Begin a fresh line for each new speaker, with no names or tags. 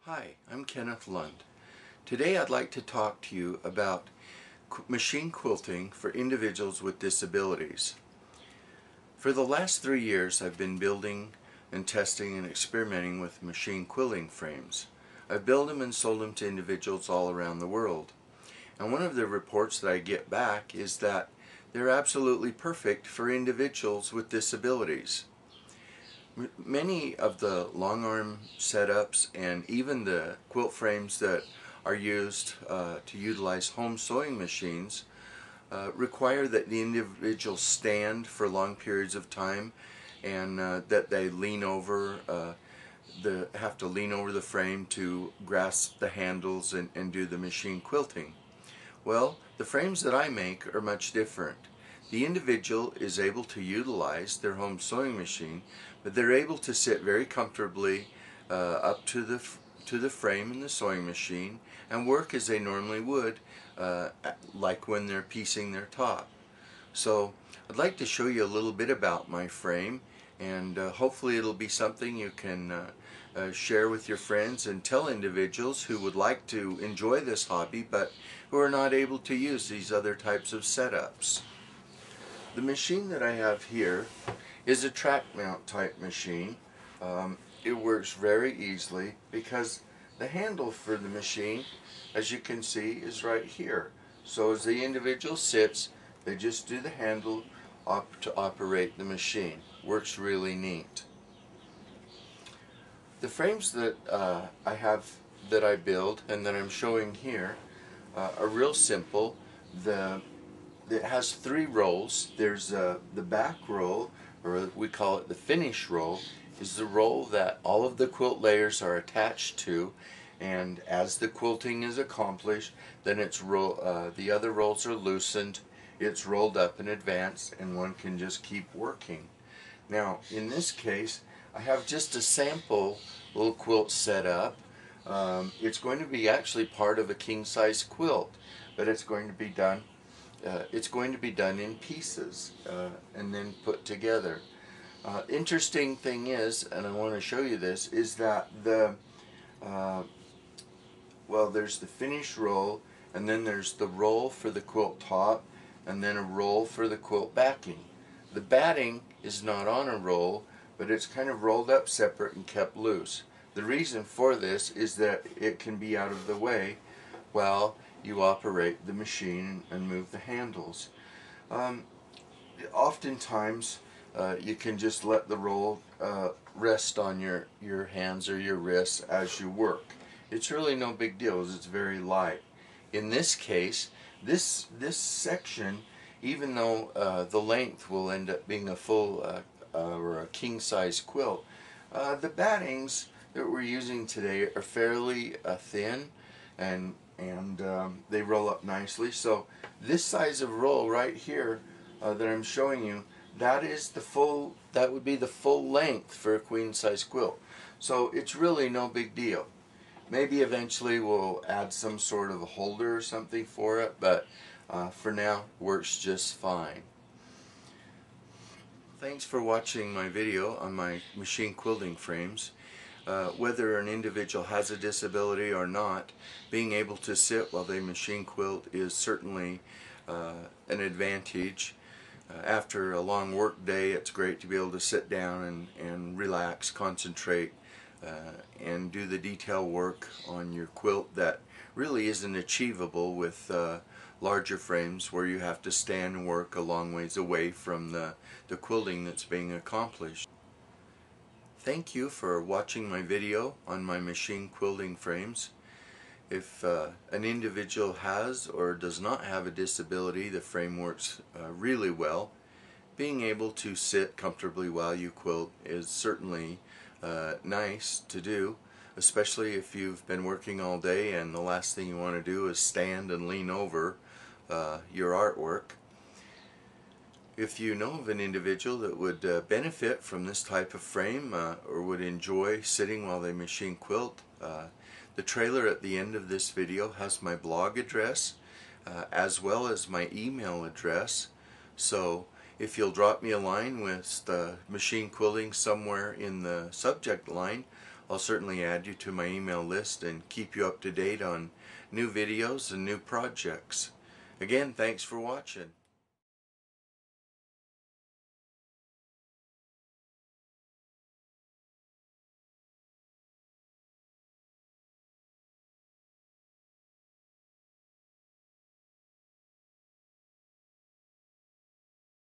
Hi, I'm Kenneth Lund. Today I'd like to talk to you about machine quilting for individuals with disabilities. For the last 3 years I've been building and testing and experimenting with machine quilting frames. I've built them and sold them to individuals all around the world. And one of the reports that I get back is that they're absolutely perfect for individuals with disabilities. Many of the long arm setups and even the quilt frames that are used to utilize home sewing machines require that the individual stand for long periods of time and that they lean over, have to lean over the frame to grasp the handles and do the machine quilting. Well, the frames that I make are much different. The individual is able to utilize their home sewing machine, but they're able to sit very comfortably up to the frame in the sewing machine and work as they normally would, like when they're piecing their top. So I'd like to show you a little bit about my frame, and hopefully it'll be something you can share with your friends and tell individuals who would like to enjoy this hobby but who are not able to use these other types of setups. The machine that I have here is a track mount type machine. It works very easily because the handle for the machine, as you can see, is right here. So as the individual sits, they just do the handle to operate the machine. Works really neat. The frames that that I build and that I'm showing here are real simple. It has 3 rolls. There's the back roll, or we call it the finish roll, is the roll that all of the quilt layers are attached to, and as the quilting is accomplished, then the other rolls are loosened, it's rolled up in advance, and one can just keep working. Now, in this case, I have just a sample little quilt set up. It's going to be actually part of a king-size quilt, but it's going to be done in pieces and then put together. Interesting thing is, and I want to show you this, is that there's the finish roll, and then there's the roll for the quilt top, and then a roll for the quilt backing. The batting is not on a roll, but it's kind of rolled up separate and kept loose. The reason for this is that it can be out of the way while you operate the machine and move the handles. Oftentimes you can just let the roll rest on your hands or your wrists as you work. It's really no big deal, it's very light. In this case, this section, even though the length will end up being a full or a king-size quilt, the battings that we're using today are fairly thin, and they roll up nicely. So this size of roll right here that I'm showing you, that would be the full length for a queen-size quilt. So it's really no big deal. Maybe eventually we'll add some sort of a holder or something for it, but for now works just fine. Thanks for watching my video on my machine quilting frames. Whether an individual has a disability or not, being able to sit while they machine quilt is certainly an advantage. After a long work day, it's great to be able to sit down and relax, concentrate, and do the detail work on your quilt that really isn't achievable with larger frames where you have to stand and work a long ways away from the quilting that's being accomplished. Thank you for watching my video on my machine quilting frames. If an individual has or does not have a disability, the frame works really well. Being able to sit comfortably while you quilt is certainly nice to do, especially if you've been working all day and the last thing you want to do is stand and lean over your artwork. If you know of an individual that would benefit from this type of frame or would enjoy sitting while they machine quilt, the trailer at the end of this video has my blog address as well as my email address. So if you'll drop me a line with the machine quilting somewhere in the subject line, I'll certainly add you to my email list and keep you up to date on new videos and new projects. Again, thanks for watching.